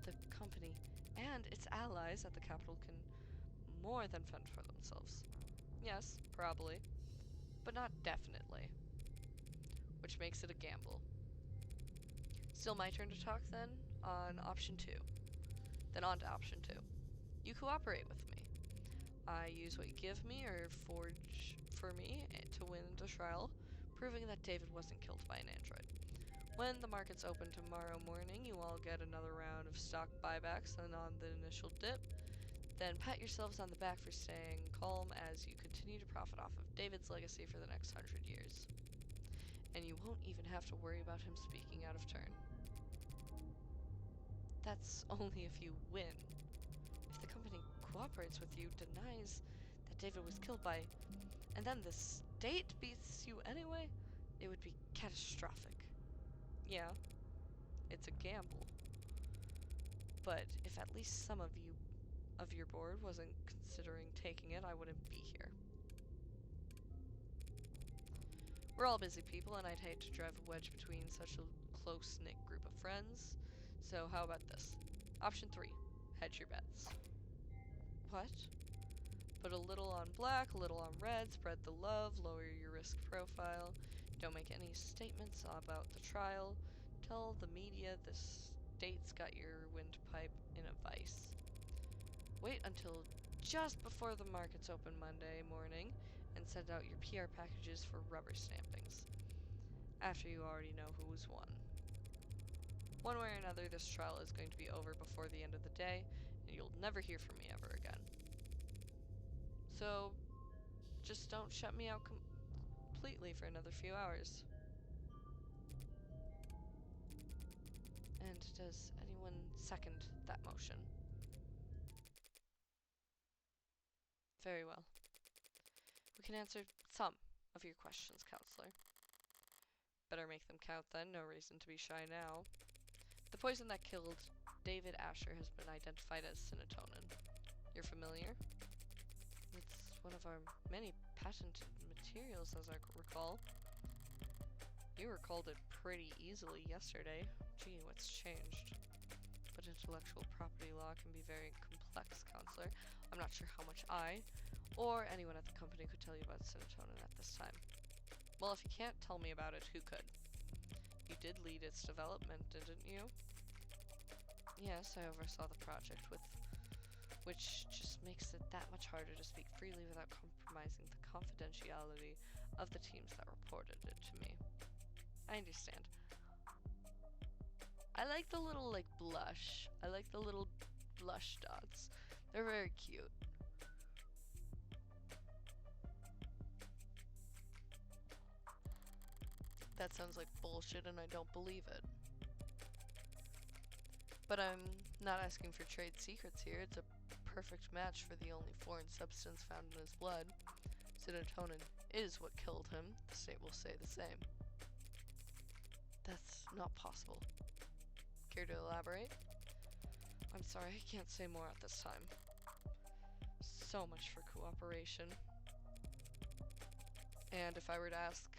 [SPEAKER 1] The company and its allies at the Capitol can more than fend for themselves. Yes, probably, but not definitely, which makes it a gamble. Still my turn to talk then, on option 2. Then on to option 2. You cooperate with me. I use what you give me or forge for me to win the trial, proving that David wasn't killed by an android. When the markets open tomorrow morning, you all get another round of stock buybacks and on the initial dip. Then pat yourselves on the back for staying calm as you continue to profit off of David's legacy for the next 100 years. And you won't even have to worry about him speaking out of turn. That's only if you win. If the company cooperates with you, denies that David was killed by, and then the state beats you anyway, it would be catastrophic. Yeah, it's a gamble. But if at least some of your board wasn't considering taking it, I wouldn't be here. We're all busy people, and I'd hate to drive a wedge between such a close-knit group of friends. So how about this? Option 3, hedge your bets. What? Put a little on black, a little on red, spread the love, lower your risk profile. Don't make any statements about the trial. Tell the media the state's got your windpipe in a vice. Wait until just before the markets open Monday morning and send out your PR packages for rubber stampings. After you already know who's won. One way or another, this trial is going to be over before the end of the day, and you'll never hear from me ever again. So, just don't shut me out completely for another few hours. And does anyone second that motion? Very well. We can answer some of your questions, Counselor. Better make them count then, no reason to be shy now. The poison that killed David Asher has been identified as serotonin. You're familiar? It's one of our many patented materials, as I recall. You recalled it pretty easily yesterday. Gee, what's changed? But intellectual property law can be very complex, Counselor. I'm not sure how much I, or anyone at the company could tell you about serotonin at this time. Well, if you can't tell me about it, who could? You did lead its development, didn't you? Yes, I oversaw the project, which just makes it that much harder to speak freely without compromising the confidentiality of the teams that reported it to me. I understand. I like the little, blush. I like the little blush dots. They're very cute. That sounds like bullshit and I don't believe it. But I'm not asking for trade secrets here. It's a perfect match for the only foreign substance found in his blood. Serotonin is what killed him. The state will say the same. That's not possible. Care to elaborate? I'm sorry, I can't say more at this time. So much for cooperation. And if I were to ask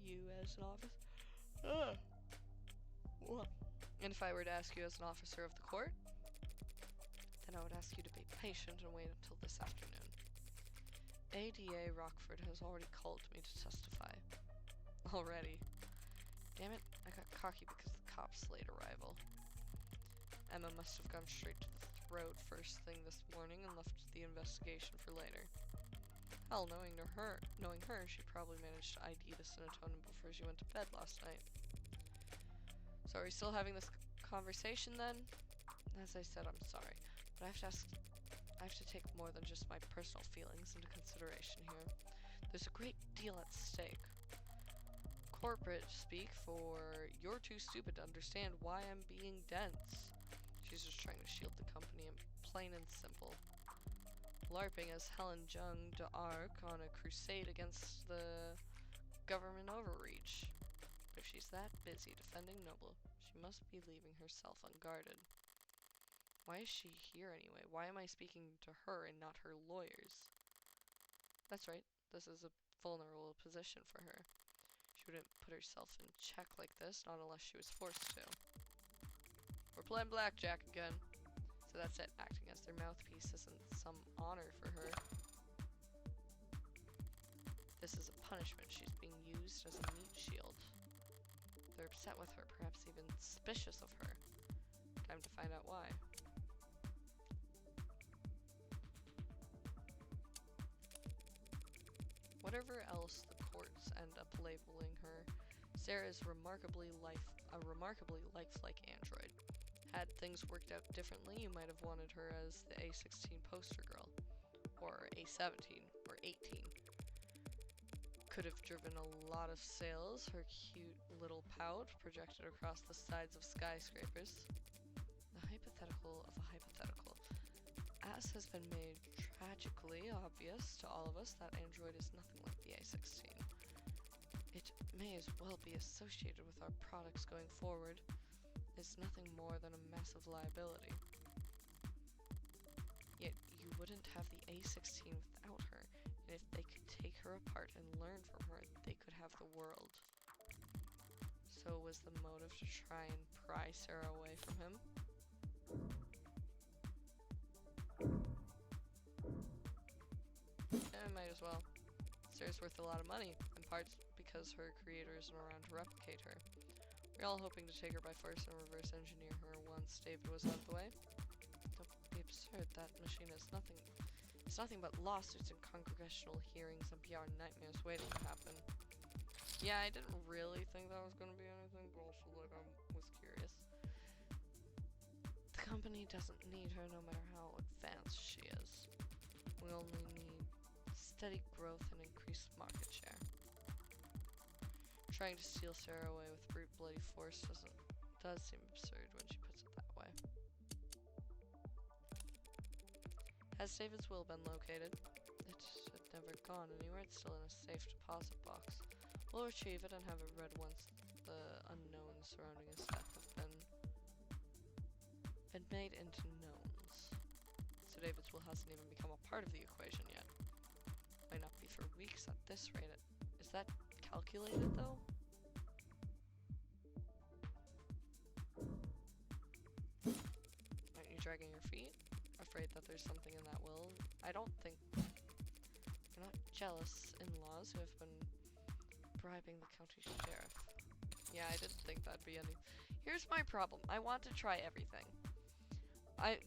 [SPEAKER 1] you as an officer, and if I were to ask you as an officer of the court, then I would ask you to be patient and wait until this afternoon. ADA Rockford has already called me to testify. Already. Damn it, I got cocky because the cops' late arrival. Emma must have gone straight to the throat first thing this morning and left the investigation for later. Hell, knowing her, she probably managed to ID the serotonin before she went to bed last night. So are we still having this conversation then? As I said, I'm sorry, but I have to take more than just my personal feelings into consideration here. There's a great deal at stake. Corporate speak for you're too stupid to understand why I'm being dense. She's just trying to shield the company, and plain and simple. LARPing as Helen Jung d'Arc on a crusade against the government overreach. If she's that busy defending Noble, she must be leaving herself unguarded. Why is she here anyway? Why am I speaking to her and not her lawyers? That's right, this is a vulnerable position for her. She wouldn't put herself in check like this, not unless she was forced to. We're playing blackjack again. So that's it, acting as their mouthpiece isn't some honor for her. This is a punishment. She's being used as a meat shield. They're upset with her, perhaps even suspicious of her. Time to find out why. Whatever else the courts end up labeling her, Sarah is a remarkably lifelike android. Had things worked out differently, you might have wanted her as the A16 poster girl, or A17, or 18. Could have driven a lot of sales, her cute little pout projected across the sides of skyscrapers. The hypothetical of a hypothetical. As has been made tragically obvious to all of us, that android is nothing like the A16. It may as well be associated with our products going forward. It's nothing more than a massive liability. Yet you wouldn't have the A16 without her, and if they could take her apart and learn from her, they could have the world. So was the motive to try and pry Sarah away from him? Might as well. Sarah's worth a lot of money, in part because her creator isn't around to replicate her. We're all hoping to take her by force and reverse engineer her once David was out of the way. Don't be absurd, that machine is nothing. It's nothing but lawsuits and congressional hearings and PR nightmares waiting to happen. Yeah, I didn't really think that was going to be anything, but also, like, I was curious. The company doesn't need her no matter how advanced she is. We only need steady growth and increased market share. Trying to steal Sarah away with brute bloody force does seem absurd when she puts it that way. Has David's will been located? It had never gone anywhere. It's still in a safe deposit box. We'll retrieve it and have it read once the unknowns surrounding his death have been made into knowns. So David's will hasn't even become a part of the equation yet. Might not be for weeks at this rate. Is that calculated, though? Aren't you dragging your feet? Afraid that there's something in that will? I don't think... You're not jealous in-laws who have been bribing the county sheriff. Yeah, I didn't think that'd be any... Here's my problem. I want to try everything.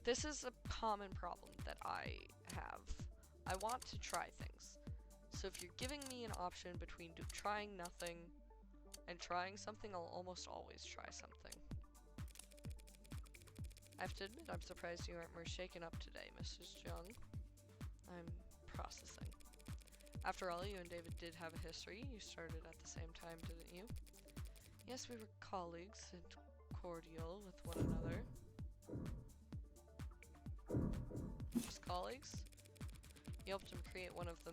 [SPEAKER 1] This is a common problem that I have. I want to try things. So if you're giving me an option between trying nothing and trying something, I'll almost always try something. I have to admit, I'm surprised you aren't more shaken up today, Mrs. Jung. I'm processing. After all, you and David did have a history. You started at the same time, didn't you? Yes, we were colleagues and cordial with one another. Just colleagues? You helped him create one of the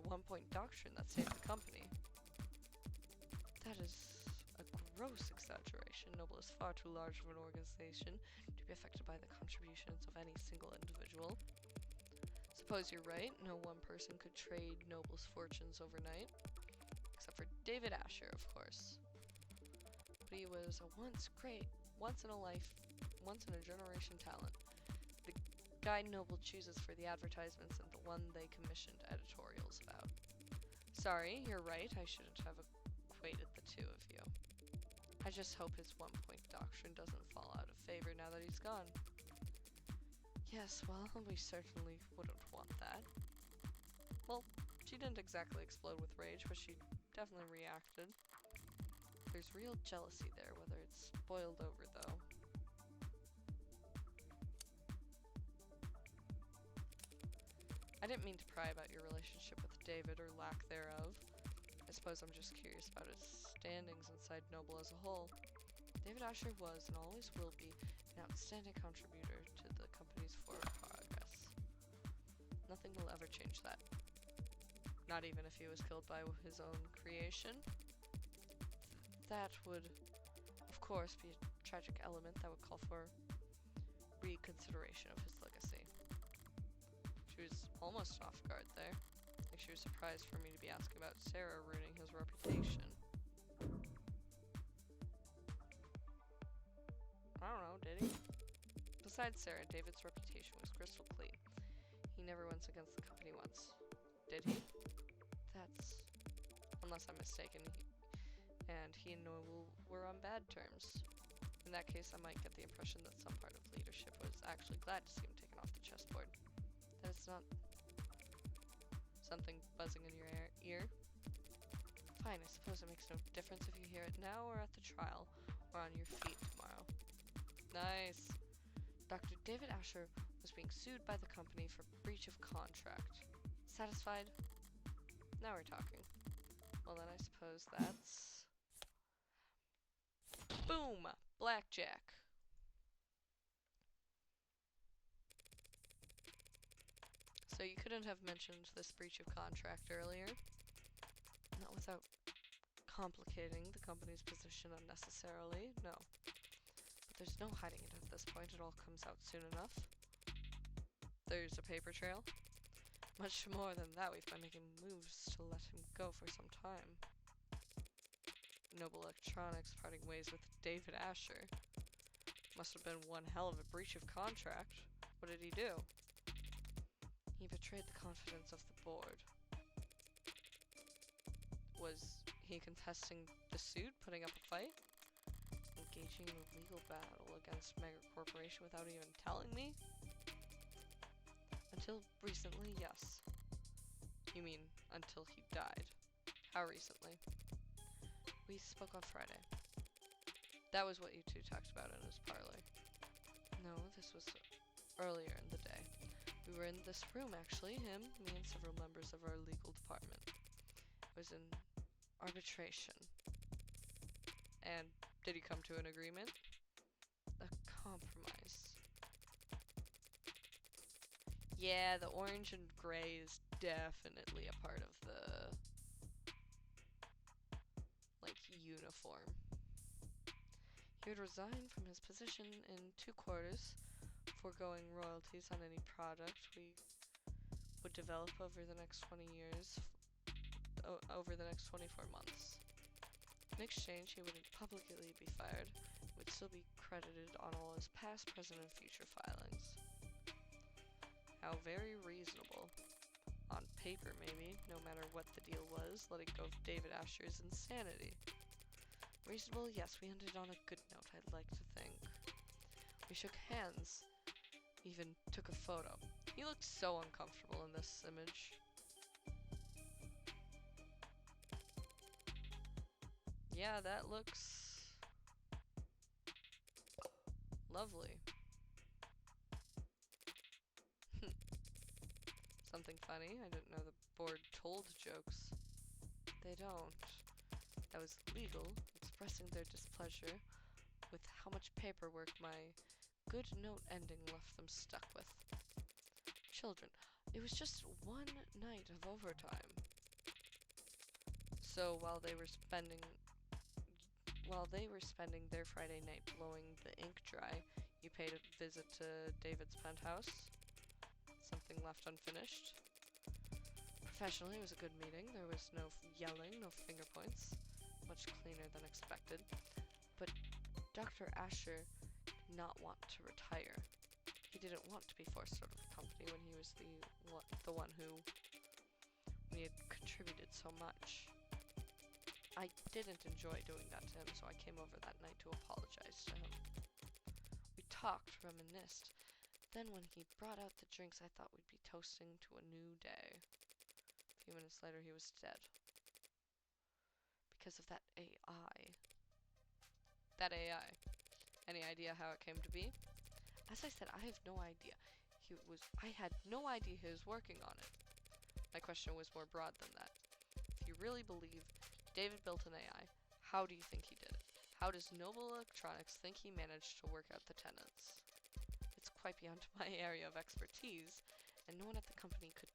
[SPEAKER 1] one-point doctrine that saved the company. That is a gross exaggeration. Noble is far too large of an organization to be affected by the contributions of any single individual. Suppose you're right, no one person could trade Noble's fortunes overnight. Except for David Asher, of course. But he was a once-in-a-generation talent. The guy Noble chooses for the advertisements and the one they commissioned editorials about. Sorry, you're right, I shouldn't have equated the two of you. I just hope his one-point doctrine doesn't fall out of favor now that he's gone. Yes, well, we certainly wouldn't want that. Well, she didn't exactly explode with rage, but she definitely reacted. There's real jealousy there, whether it's boiled over, though. I didn't mean to pry about your relationship with David, or lack thereof. I suppose I'm just curious about his standings inside Noble as a whole. David Asher was, and always will be, an outstanding contributor to the company's forward progress. Nothing will ever change that. Not even if he was killed by his own creation. That would, of course, be a tragic element that would call for reconsideration of his legacy. She was almost off guard there. Like she was surprised for me to be asking about Sarah ruining his reputation. I don't know, did he? Besides Sarah, David's reputation was crystal clean. He never went against the company once. Did he? That's... unless I'm mistaken. He and Noble were on bad terms. In that case, I might get the impression that some part of leadership was actually glad to see him taken off the chessboard. That it's not something buzzing in your ear. Fine, I suppose it makes no difference if you hear it now or at the trial, or on your feet tomorrow. Nice. Dr. David Asher was being sued by the company for breach of contract. Satisfied? Now we're talking. Well then I suppose that's... Boom! Blackjack. So you couldn't have mentioned this breach of contract earlier. Not without complicating the company's position unnecessarily, no. But there's no hiding it at this point, it all comes out soon enough. There's a paper trail. Much more than that, we've been making moves to let him go for some time. Noble Electronics parting ways with David Asher. Must have been one hell of a breach of contract. What did he do? He betrayed the confidence of the board. Was he contesting the suit, putting up a fight? Engaging in a legal battle against Mega Corporation without even telling me? Until recently, yes. You mean, until he died. How recently? We spoke on Friday. That was what you two talked about in his parlor. No, this was earlier in the day. We were in this room, actually, him, me, and several members of our legal department. It was in arbitration. And did he come to an agreement? A compromise. Yeah, the orange and gray is definitely a part of the, like, uniform. He would resign from his position in 2 quarters, foregoing royalties on any product we would develop over the next 20 years, over the next 24 months. In exchange, he wouldn't publicly be fired, would still be credited on all his past, present, and future filings. How very reasonable. On paper, maybe, no matter what the deal was, letting go of David Asher's insanity. Reasonable, yes, we ended on a good note, I'd like to think. We shook hands, even took a photo. He looked so uncomfortable in this image. Yeah, that looks lovely. Something funny, I didn't know the board told jokes. They don't. That was legal, expressing their displeasure with how much paperwork my good note ending left them stuck with. Children, it was just one night of overtime. So while they were spending their Friday night blowing the ink dry, you paid a visit to David's penthouse? Something left unfinished? Professionally, it was a good meeting. There was no yelling, no finger points. Much cleaner than expected. But Dr. Asher did not want to retire. He didn't want to be forced out of the company when he was the one who he had contributed so much. I didn't enjoy doing that to him, so I came over that night to apologize to him. We talked, reminisced. Then when he brought out the drinks, I thought we'd be toasting to a new day. A few minutes later, he was dead. Because of that AI. That AI. Any idea how it came to be? As I said, I have no idea. I had no idea he was working on it. My question was more broad than that. If you really believe David built an AI, how do you think he did it? How does Noble Electronics think he managed to work out the tenets? It's quite beyond my area of expertise, and no one at the company could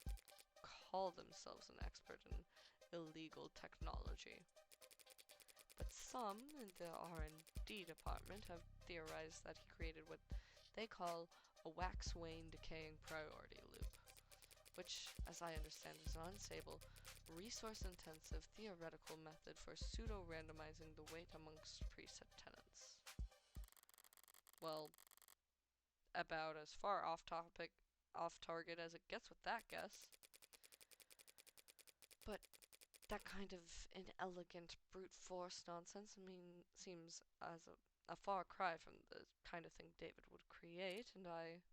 [SPEAKER 1] call themselves an expert in illegal technology. But some in the R&D department have theorized that he created what they call a wax-wane decaying priority loop, which, as I understand, is an unstable, resource-intensive theoretical method for pseudo-randomizing the weight amongst preset tenants. Well, about as far off target as it gets with that guess. But that kind of inelegant brute force nonsense seems as a far cry from the kind of thing David would create, and I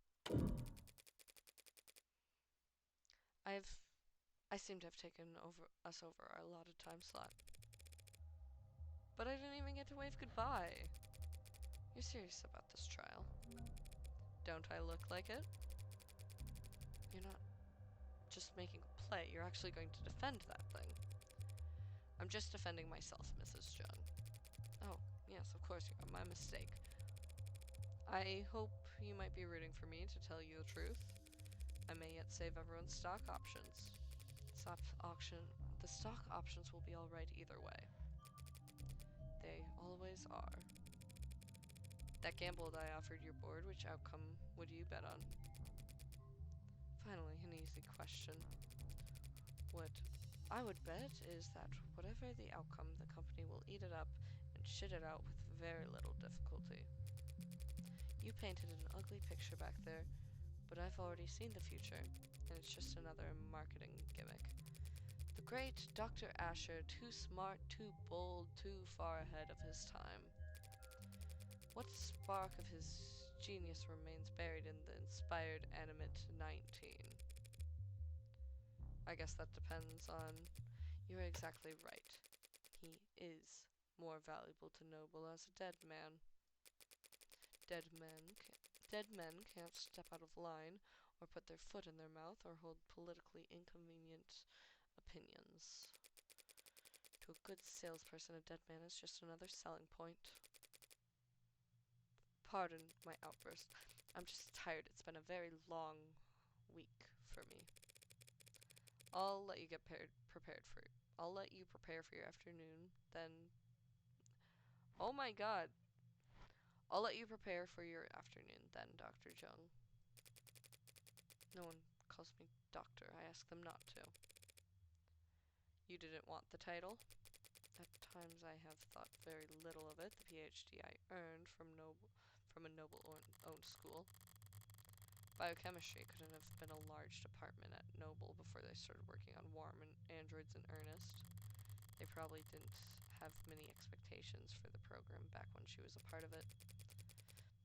[SPEAKER 1] seem to have taken us over our allotted time slot. But I didn't even get to wave goodbye. You're serious about this trial? Don't I look like it? You're not just making a play, you're actually going to defend that thing. I'm just defending myself, Mrs. Jung. Oh, yes, of course you are. My mistake. I hope you might be rooting for me to tell you the truth. I may yet save everyone's stock options. The stock options will be alright either way. They always are. That gamble that I offered your board, which outcome would you bet on? Finally, an easy question. What I would bet is that whatever the outcome, the company will eat it up and shit it out with very little difficulty. You painted an ugly picture back there, but I've already seen the future, and it's just another marketing gimmick. The great Dr. Asher, too smart, too bold, too far ahead of his time. What spark of his genius remains buried in the inspired animate 19? I guess that depends on... You're exactly right. He is more valuable to Noble as a dead man. Dead men can't step out of line, or put their foot in their mouth, or hold politically inconvenient opinions. To a good salesperson, a dead man is just another selling point. Pardon my outburst. I'm just tired. It's been a very long week for me. I'll let you get prepared for it. I'll let you prepare for your afternoon, then... Oh my god. I'll let you prepare for your afternoon, then, Dr. Jung. No one calls me doctor. I ask them not to. You didn't want the title? At times I have thought very little of it, the PhD I earned from a Noble-owned school. Biochemistry couldn't have been a large department at Noble before they started working on warm androids in earnest. They probably didn't have many expectations for the program back when she was a part of it.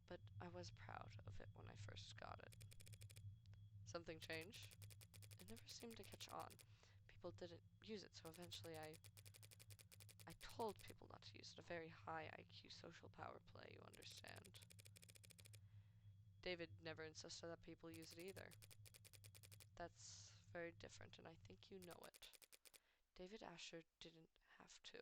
[SPEAKER 1] But I was proud of it when I first got it. Something changed? It never seemed to catch on. People didn't use it, so eventually I told people not to use it. A very high IQ social power play, you understand. David never insisted that people use it either. That's very different, and I think you know it. David Asher didn't have to.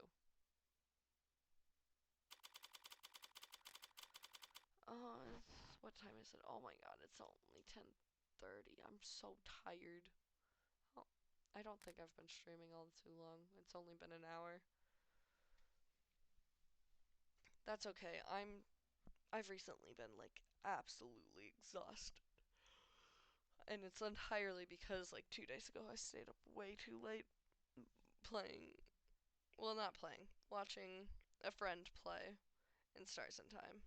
[SPEAKER 1] Oh, what time is it? Oh my god, it's only 10:30. I'm so tired. Oh, I don't think I've been streaming all too long. It's only been an hour. That's okay. I've recently been like absolutely exhausted. And it's entirely because like 2 days ago I stayed up way too late playing, well, not playing, watching a friend play in Stars in Time.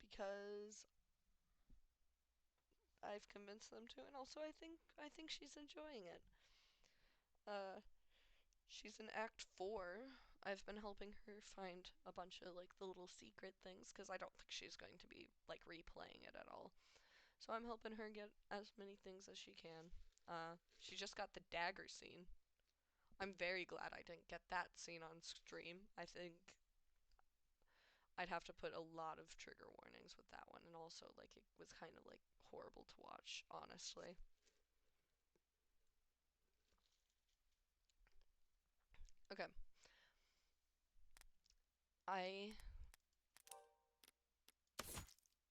[SPEAKER 1] Because I've convinced them to, and also I think she's enjoying it. Uh, she's in Act 4 I've been helping her find a bunch of like the little secret things because I don't think she's going to be like replaying it at all. So I'm helping her get as many things as she can. She just got the dagger scene. I'm very glad I didn't get that scene on stream. I think I'd have to put a lot of trigger warnings with that one, and also like it was kind of like horrible to watch, honestly. Okay, I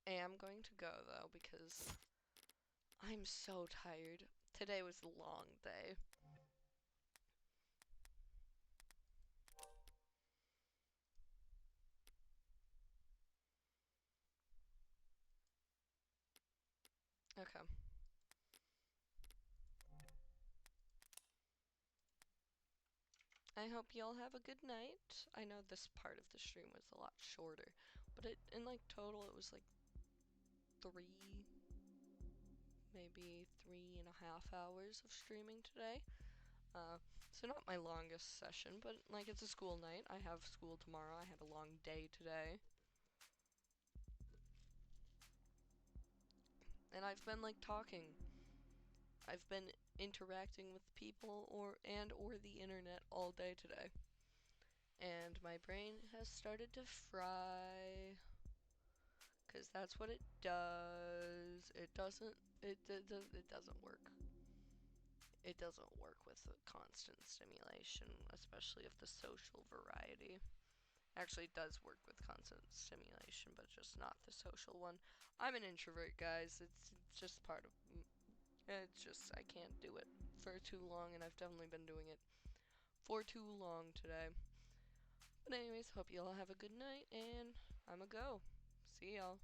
[SPEAKER 1] am going to go though because I'm so tired. Today was a long day. Okay. I hope y'all have a good night. I know this part of the stream was a lot shorter, but in like total it was like three, maybe 3.5 hours of streaming today. Uh, so not my longest session, but like it's a school night. I have school tomorrow. I had a long day today. And I've been like talking. I've been interacting with people or the internet all day today. And my brain has started to fry cuz that's what it does. It doesn't work. It doesn't work with the constant stimulation, especially of the social variety. Actually, it does work with constant stimulation, but just not the social one. I'm an introvert, guys. It's just part of. It's just I can't do it for too long, and I've definitely been doing it for too long today. But anyways, hope you all have a good night, and I'ma go. See y'all.